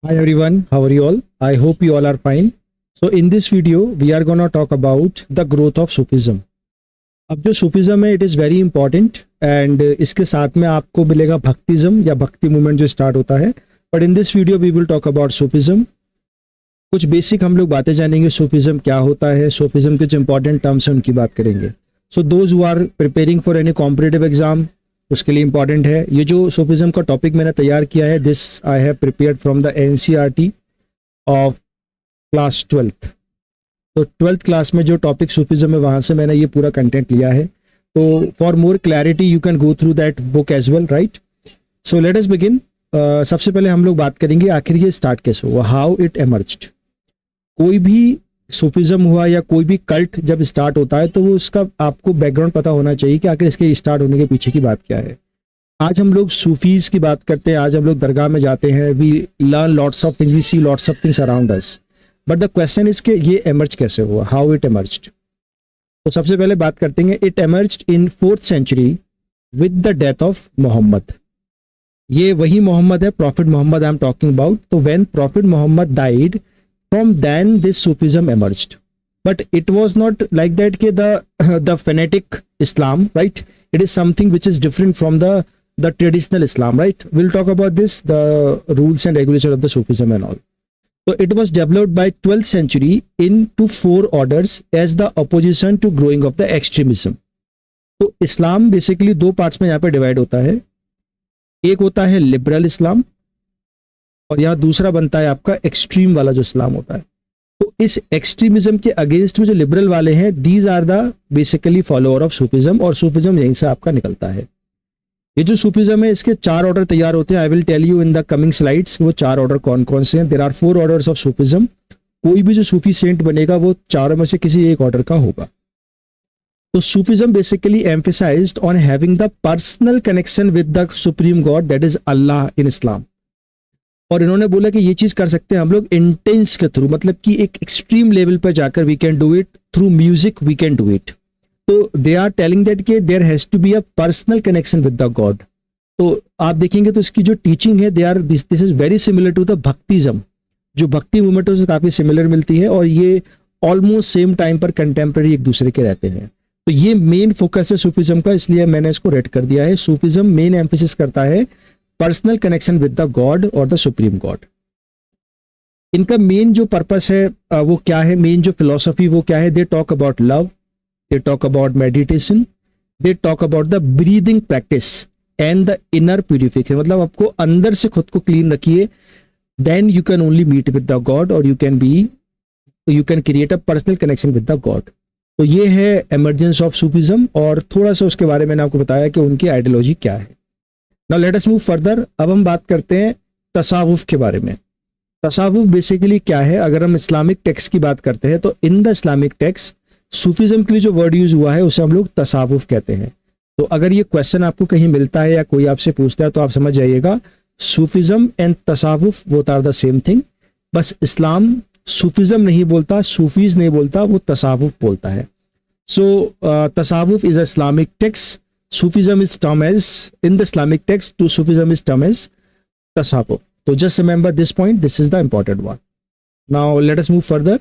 Hi everyone, how are you all? I hope you all are fine. So in this video, we are gonna talk about the growth of Sufism. अब जो Sufism है it is very important and इसके साथ में आपको मिलेगा भक्तिज्म या भक्ति मूवमेंट जो स्टार्ट होता है. But in this video we will talk about Sufism. कुछ बेसिक हम लोग बातें जानेंगे सूफिज्म क्या होता है, सूफिज्म के जो इंपॉर्टेंट टर्म्स हैं उनकी बात करेंगे. So those who are preparing for any competitive exam उसके लिए इंपॉर्टेंट है. ये जो सूफिज्म का टॉपिक मैंने तैयार किया है this I have prepared from the NCERT of class 12th. तो 12th क्लास में जो टॉपिक सूफिज्म है वहाँ से मैंने ये पूरा कंटेंट लिया है. तो for more clarity you can go through that book as well, right. So let us begin. सबसे पहले हम लोग बात करेंगे आखिर ये स्टार्ट कैसे हुआ, हाउ इट एमर्ज्ड. कोई भी सूफिज्म हुआ या कोई भी कल्ट जब स्टार्ट होता है तो वो उसका आपको बैकग्राउंड पता होना चाहिए कि आखिर इसके स्टार्ट होने के पीछे की बात क्या है. आज हम लोग सूफीज की बात करते हैं, आज हम लोग दरगाह में जाते हैं, we learn lots of things, we see lots of things around us. But the question is कि ये एमर्ज कैसे हुआ, हाउ इट एमर्ज्ड. तो सबसे पहले बात करते हैं it emerged in 4th century with the death of Muhammad. ये वही मोहम्मद है, prophet Muhammad I am talking about. तो when prophet Muhammad died, from then this Sufism emerged. But it was not like that ke the fanatic Islam, right? It is something which is different from the traditional Islam, right? We'll talk about this, the rules and regulations of the Sufism and all. So it was developed by 12th century into 4 orders as the opposition to growing of the extremism. तो इस्लाम basically 2 parts में यहाँ पे divide होता है. एक होता है liberal इस्लाम और यहाँ दूसरा बनता है आपका एक्सट्रीम वाला जो इस्लाम होता है. तो इस एक्सट्रीमिज्म के अगेंस्ट में जो लिबरल वाले हैं these are the basically follower of Sufism, और सूफिज्म यहीं से आपका निकलता है. ये जो सूफिज्म है इसके 4 ऑर्डर तैयार होते हैं. I will tell you in the coming slides वो 4 ऑर्डर कौन कौन से हैं. There are 4 orders of Sufism. कोई भी जो सूफी सेंट बनेगा वो चारों में से किसी एक ऑर्डर का होगा. तो Sufism basically emphasised on having the personal connection with the supreme god that is Allah in Islam. और इन्होंने बोला कि ये चीज कर सकते हैं हम लोग इंटेंस के थ्रू, मतलब कि एक एक्सट्रीम लेवल पर जाकर we can do it through music, we can do it. तो दे आर टेलिंग दैट के there has to be a personal connection with the god. तो आप देखेंगे तो इसकी जो टीचिंग है they are this is very similar to the Bhaktism. जो भक्ति मूवमेंट है उससे काफी सिमिलर मिलती है और ये ऑलमोस्ट सेम टाइम पर कंटेम्प्रेरी एक दूसरे के रहते हैं. तो ये मेन फोकस है सूफिज्म का, इसलिए मैंने इसको रेड कर दिया है. सूफिज्म मेन एम्फेसिस करता है personal connection with the god और द सुप्रीम गॉड. इनका मेन जो पर्पस है वो क्या है, मेन जो फिलॉसफी वो क्या है. They talk about love, they talk about meditation, they talk about the breathing practice and the inner purification. मतलब आपको अंदर से खुद को क्लीन रखिए, then you can only meet with the god और you can create a personal connection with the god. तो ये है एमर्जेंस ऑफ सूफिज्म और थोड़ा सा उसके बारे में मैंने आपको बताया कि उनकी आइडियोलॉजी क्या है. Now let us move further. अब हम बात करते हैं तसावुफ के बारे में. तसावुफ बेसिकली क्या है. अगर हम इस्लामिक टेक्स्ट की बात करते हैं तो in the Islamic text Sufism के लिए जो वर्ड यूज हुआ है उसे हम लोग तसावुफ कहते हैं. तो अगर ये क्वेश्चन आपको कहीं मिलता है या कोई आपसे पूछता है तो आप समझ जाइएगा सूफिज्म एंड तसावुफ both are the same thing. बस इस्लाम सूफिज्म नहीं बोलता, सूफीज नहीं बोलता, वो तसावुफ बोलता है. सो तसावुफ is a Islamic text. Sufism is termed as, in the Islamic text, to Sufism is termed as tasawwuf. So just remember this point, this is the important one. Now let us move further.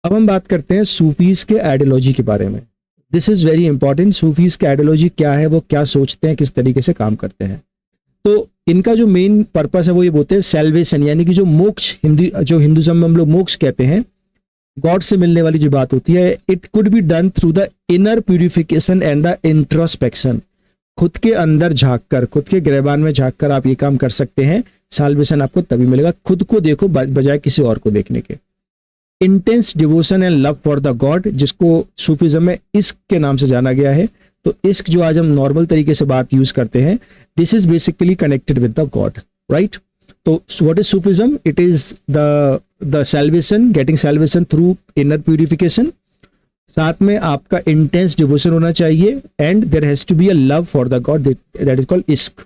अब हम बात करते हैं Sufis के ideology के बारे में. This is very important. Sufis के आइडियोलॉजी क्या है, वो क्या सोचते हैं, किस तरीके से काम करते हैं. तो इनका जो मेन पर्पस है वो ये बोलते हैं सेल्वेशन, यानी कि जो मोक्ष, जो हिंदुज्म में हम लोग मोक्ष कहते हैं, गॉड से मिलने वाली जो बात होती है, it could be done through the inner purification and the introspection. खुद के अंदर झांक कर, खुद के गिरबान में झांक कर आप ये काम कर सकते हैं. साल्वेशन आपको तभी मिलेगा, खुद को देखो बजाय किसी और को देखने के. Intense devotion and love for the God, जिसको सूफिज्म में इश्क के नाम से जाना गया है. तो इश्क जो आज हम नॉर्मल तरीके से बात यूज करते हैं, this is basically connected with the God, right. तो what is Sufism? It is the salvation, getting salvation through inner purification. साथ में आपका इंटेंस डिवोशन होना चाहिए and there has to be a love for the God, that is called इश्क.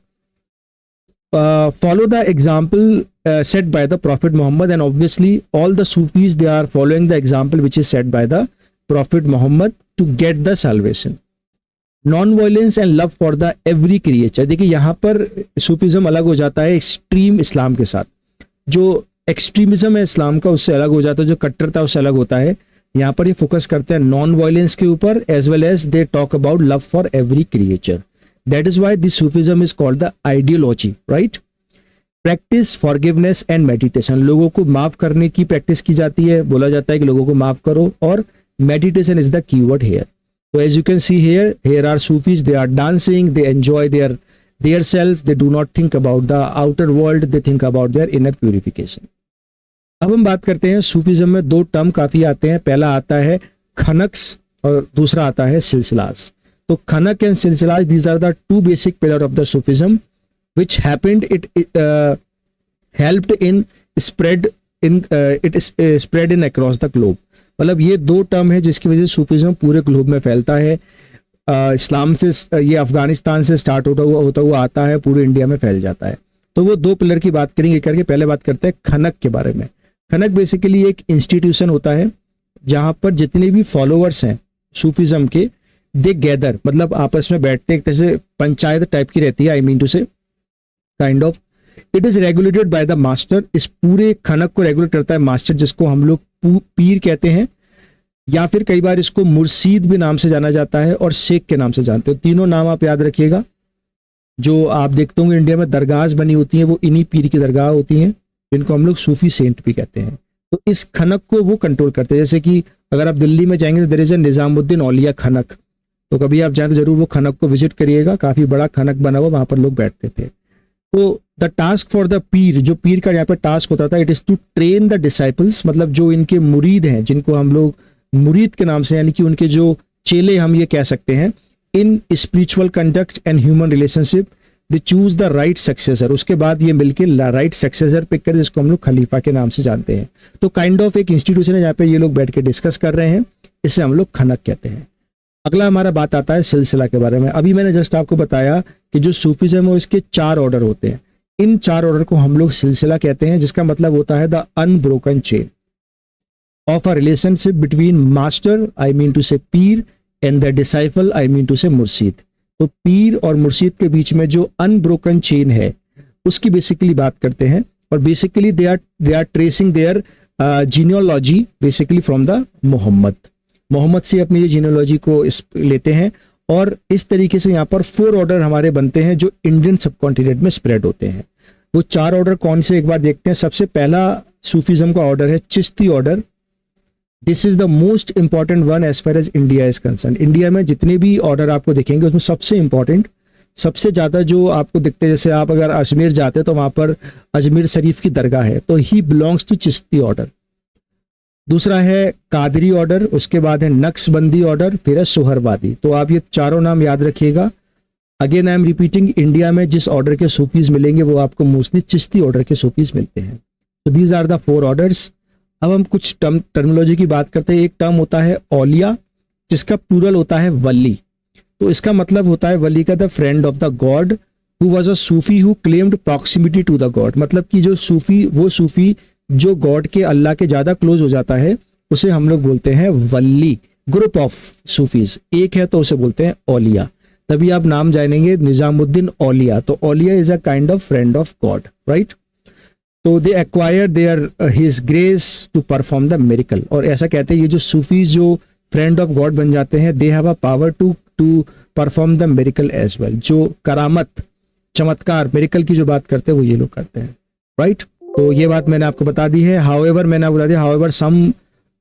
Follow the example set by the prophet Muhammad, and obviously all the Sufis they are following the example which is set by the prophet Muhammad to get the salvation. Non violence and love for the every creature. देखिए यहाँ पर Sufism अलग हो जाता है extreme इस्लाम के साथ. जो एक्सट्रीमिज्म है इस्लाम का उससे अलग हो जाता है, जो कट्टरता उससे अलग होता है। यहाँ पर ये फोकस करते हैं नॉन वायलेंस के ऊपर, as well as they talk about love for every creature. That is why this Sufism is called the ideology, right. Practice forgiveness and meditation, लोगों को माफ करने की प्रैक्टिस की जाती है, बोला जाता है कि लोगों को माफ करो, और meditation is the keyword here. तो as you can see here are Sufis, they are dancing, they enjoy their self, they do not think about the outer world, they think about their inner purification. अब हम बात करते हैं Sufism में दो term काफी आते हैं, पहला आता है खनक्स और दूसरा आता है सिलसिलास। तो खनक एंड सिलसिलास, these are the two basic pillar of the Sufism which happened it helped in spread in across the globe। मतलब ये दो टर्म है जिसकी वजह से सूफीज्म पूरे ग्लोब में फैलता है। इस्लाम से ये अफगानिस्तान से स्टार्ट होता हुआ आता है, पूरे इंडिया में फैल जाता है। तो वो दो पिलर की बात करेंगे करके पहले बात करते हैं खनक के बारे में। खनक बेसिकली एक इंस्टीट्यूशन होता है जहाँ पर जितने भी फॉलोअर्स हैं सूफीज्म के, दे गैदर, मतलब आपस में बैठते हैं, जैसे पंचायत टाइप की रहती है, आई मीन टू से kind of. It is regulated by the master, इस पूरे खनक को रेगुलेट करता है मास्टर, जिसको हम लोग पीर कहते हैं, या फिर कई बार इसको मुर्शीद भी नाम से जाना जाता है और शेख के नाम से जानते हो। तीनों नाम आप याद रखिएगा। जो आप देखते होंगे इंडिया में दरगाह बनी होती हैं, वो इन्हीं पीर की दरगाह होती हैं, जिनको हम लोग सूफी सेंट भी कहते हैं। तो इस खनक को वो कंट्रोल करते हैं। जैसे कि अगर आप दिल्ली में जाएंगे तो देयर इज अ निजामुद्दीन औलिया खनक, तो कभी आप जाएं तो जरूर वो खनक को विजिट करिएगा, काफी बड़ा खनक बना हुआ, वहां पर लोग बैठते थे। तो द टास्क फॉर द पीर, जो पीर का यहाँ पर टास्क होता था, it is to train the disciples, मतलब जो इनके मुरीद हैं, जिनको हम लोग मुरीद के नाम से, यानी कि उनके जो चेले हम ये कह सकते हैं, in spiritual conduct and human relationship, they choose the right successor. उसके बाद ये मिलके राइट सक्सेसर पिक कर, जिसको हम लोग खलीफा के नाम से जानते हैं। तो काइंड ऑफ एक इंस्टीट्यूशन है जहाँ पे ये लोग बैठ के डिस्कस कर रहे हैं, इसे हम लोग खनक कहते हैं। अगला हमारा बात आता है सिलसिला के बारे में। अभी मैंने जस्ट आपको बताया कि जो सूफीज्म है इसके 4 ऑर्डर होते हैं। इन 4 ऑर्डर को हम लोग सिलसिला कहते हैं, जिसका मतलब होता है the unbroken chain of a relationship between master, I mean to say पीर, and the disciple, I mean to say मुर्शीद। तो पीर और मुर्शीद के बीच में जो अनब्रोकन चेन है उसकी बेसिकली बात करते हैं। और basically they are tracing their genealogy basically from the Muhammad से अपनी ये जीनियोलॉजी को लेते हैं। और इस तरीके से यहाँ पर 4 ऑर्डर हमारे बनते हैं जो इंडियन सबकॉन्टिनेंट में स्प्रेड होते हैं। वो 4 ऑर्डर कौन से एक बार देखते हैं। सबसे पहला सूफीज्म का ऑर्डर है Chishti order. This is the most important one as far as India is concerned. India में जितने भी ऑर्डर आपको दिखेंगे उसमें सबसे इंपॉर्टेंट, सबसे ज्यादा जो आपको दिखते हैं, जैसे आप अगर अजमेर जाते हैं तो वहां पर अजमेर शरीफ की दरगाह है, तो he belongs to Chishti order. दूसरा है कादरी ऑर्डर, उसके बाद है नक्शबंदी ऑर्डर, फिर है सोहरवादी। तो आप ये चारों नाम याद रखिएगा। Again I am repeating, India में जिस ऑर्डर के सूफीज मिलेंगे वो आपको मोस्टली चिश्ती ऑर्डर के सूफीज मिलते हैं। तो दीज आर द 4 ऑर्डर्स। अब हम कुछ टर्मिनोलॉजी की बात करते हैं। एक टर्म होता है औलिया, जिसका प्लूरल होता है वली। तो इसका मतलब होता है वली का the friend of the God who was a Sufi who claimed proximity to the God. मतलब कि जो सूफी, वो सूफी जो गॉड के, अल्लाह के ज्यादा क्लोज हो जाता है, उसे हम लोग बोलते हैं वली। ग्रुप ऑफ सूफीज एक है तो उसे बोलते हैं औलिया। तभी आप नाम जानेंगे निजामुद्दीन औलिया। तो औलिया is a kind of friend of God, right. तो they acquire their his grace to perform the miracle. और ऐसा कहते हैं ये जो सूफीज जो फ्रेंड ऑफ गॉड बन जाते हैं, they have a power to perform the miracle as well. जो करामत, चमत्कार, मिरेकल की जो बात करते हैं वो ये लोग करते हैं, राइट। तो ये बात मैंने आपको बता दी है। हाउएवर मैंने बता दिया, however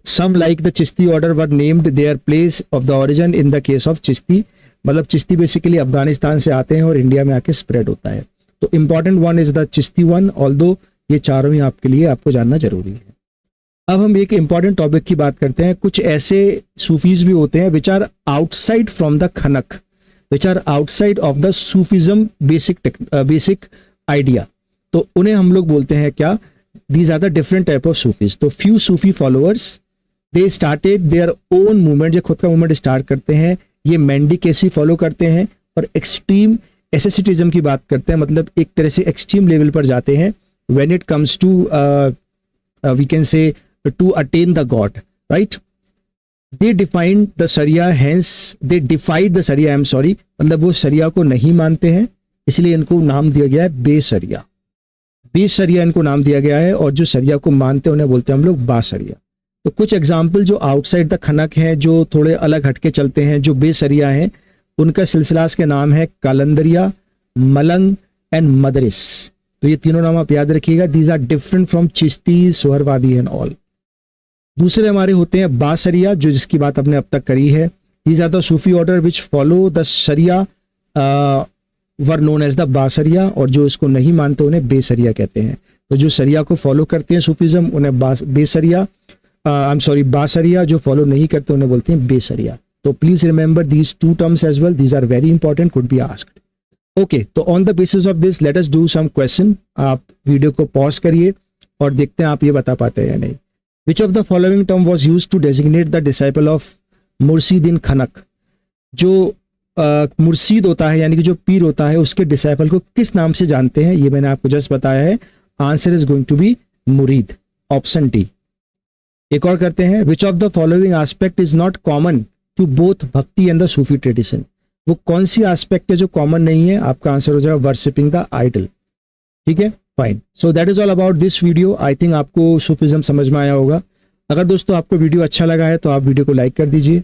some like the Chishti order were named their place of the origin in the case of Chishti. मतलब चिश्ती बेसिकली अफगानिस्तान से आते हैं और इंडिया में आके स्प्रेड होता है। तो important one is the Chishti one, although ये चारों ही आपके लिए आपको जानना जरूरी है। अब हम एक इंपॉर्टेंट टॉपिक की बात करते हैं। कुछ ऐसे सूफीज भी होते हैं which are outside from the खनक, which are outside of the Sufism basic idea. तो उन्हें हम लोग बोलते हैं क्या, these are the different type of Sufis. तो few Sufi followers, they started their own movement, जो खुद का मूवमेंट स्टार्ट करते हैं। ये मेंडिकेसी फॉलो करते हैं और एक्सट्रीम एसेसिटिज्म की बात करते हैं, मतलब एक तरह से एक्सट्रीम लेवल पर जाते हैं when it comes to we can say to attain the God, right? They defined the Sharia, hence they defied the Sharia, I'm sorry, मतलब वो शरिया को नहीं मानते हैं, इसलिए इनको नाम दिया गया है बेशरिया। बेसरिया इनको नाम दिया गया है, और जो सरिया को मानते हैं उन्हें बोलते हैं हम लोग बासरिया। तो कुछ एग्जाम्पल जो आउटसाइड द खनक हैं, जो थोड़े अलग हटके चलते हैं, जो बेसरिया हैं, उनका सिलसिलास के नाम है कालंदरिया, मलंग एंड मदरिस। तो ये तीनों नाम आप याद रखिएगा। These are different from Chishti, Suhrawardi and all. दूसरे हमारे होते हैं बासरिया, जो जिसकी बात आपने अब तक करी है। These are the Sufi order which follow the शरिया वर नोन एज द बासरिया, और जो इसको नहीं मानते उन्हें बेसरिया कहते हैं। तो जो सरिया को फॉलो करते हैं सूफीज्म उन्हें बेसरिया, बासरिया, जो फॉलो नहीं करते उन्हें बोलते हैं बेसरिया। तो please remember these two terms as well, these are very important, could be asked. Okay, तो on the basis of this let us do some question. आप वीडियो को पॉज करिए और देखते हैं आप ये बता पाते हैं या नहीं। Which of the following term was use to designate the disciple of मुर्शीद इन खनक? जो मुर्शीद होता है यानी कि जो पीर होता है, उसके डिसाइपल को किस नाम से जानते हैं? ये मैंने आपको जस्ट बताया है। Answer is going to be मुरीद, ऑप्शन डी। एक और करते हैं, which of the following aspect is not common to both bhakti and the Sufi tradition? वो कौन सी एस्पेक्ट है जो कॉमन नहीं है? आपका आंसर हो जाएगा वर्शिपिंग द आइडल। ठीक है, fine. So that is all about this video. I think आपको सूफिज्म समझ में आया होगा। अगर दोस्तों आपको वीडियो अच्छा लगा है तो आप वीडियो को लाइक कर दीजिए।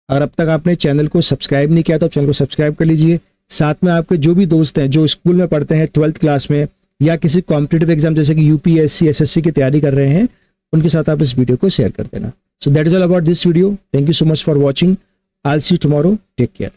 अगर अब तक आपने चैनल को सब्सक्राइब नहीं किया तो आप चैनल को सब्सक्राइब कर लीजिए। साथ में आपके जो भी दोस्त हैं जो स्कूल में पढ़ते हैं 12th क्लास में, या किसी कॉम्पिटिटिव एग्जाम जैसे कि यूपीएससी, एसएससी की तैयारी कर रहे हैं, उनके साथ आप इस वीडियो को शेयर कर देना। So that is all about this video. Thank you so much for watching. I will see you tomorrow. Take care.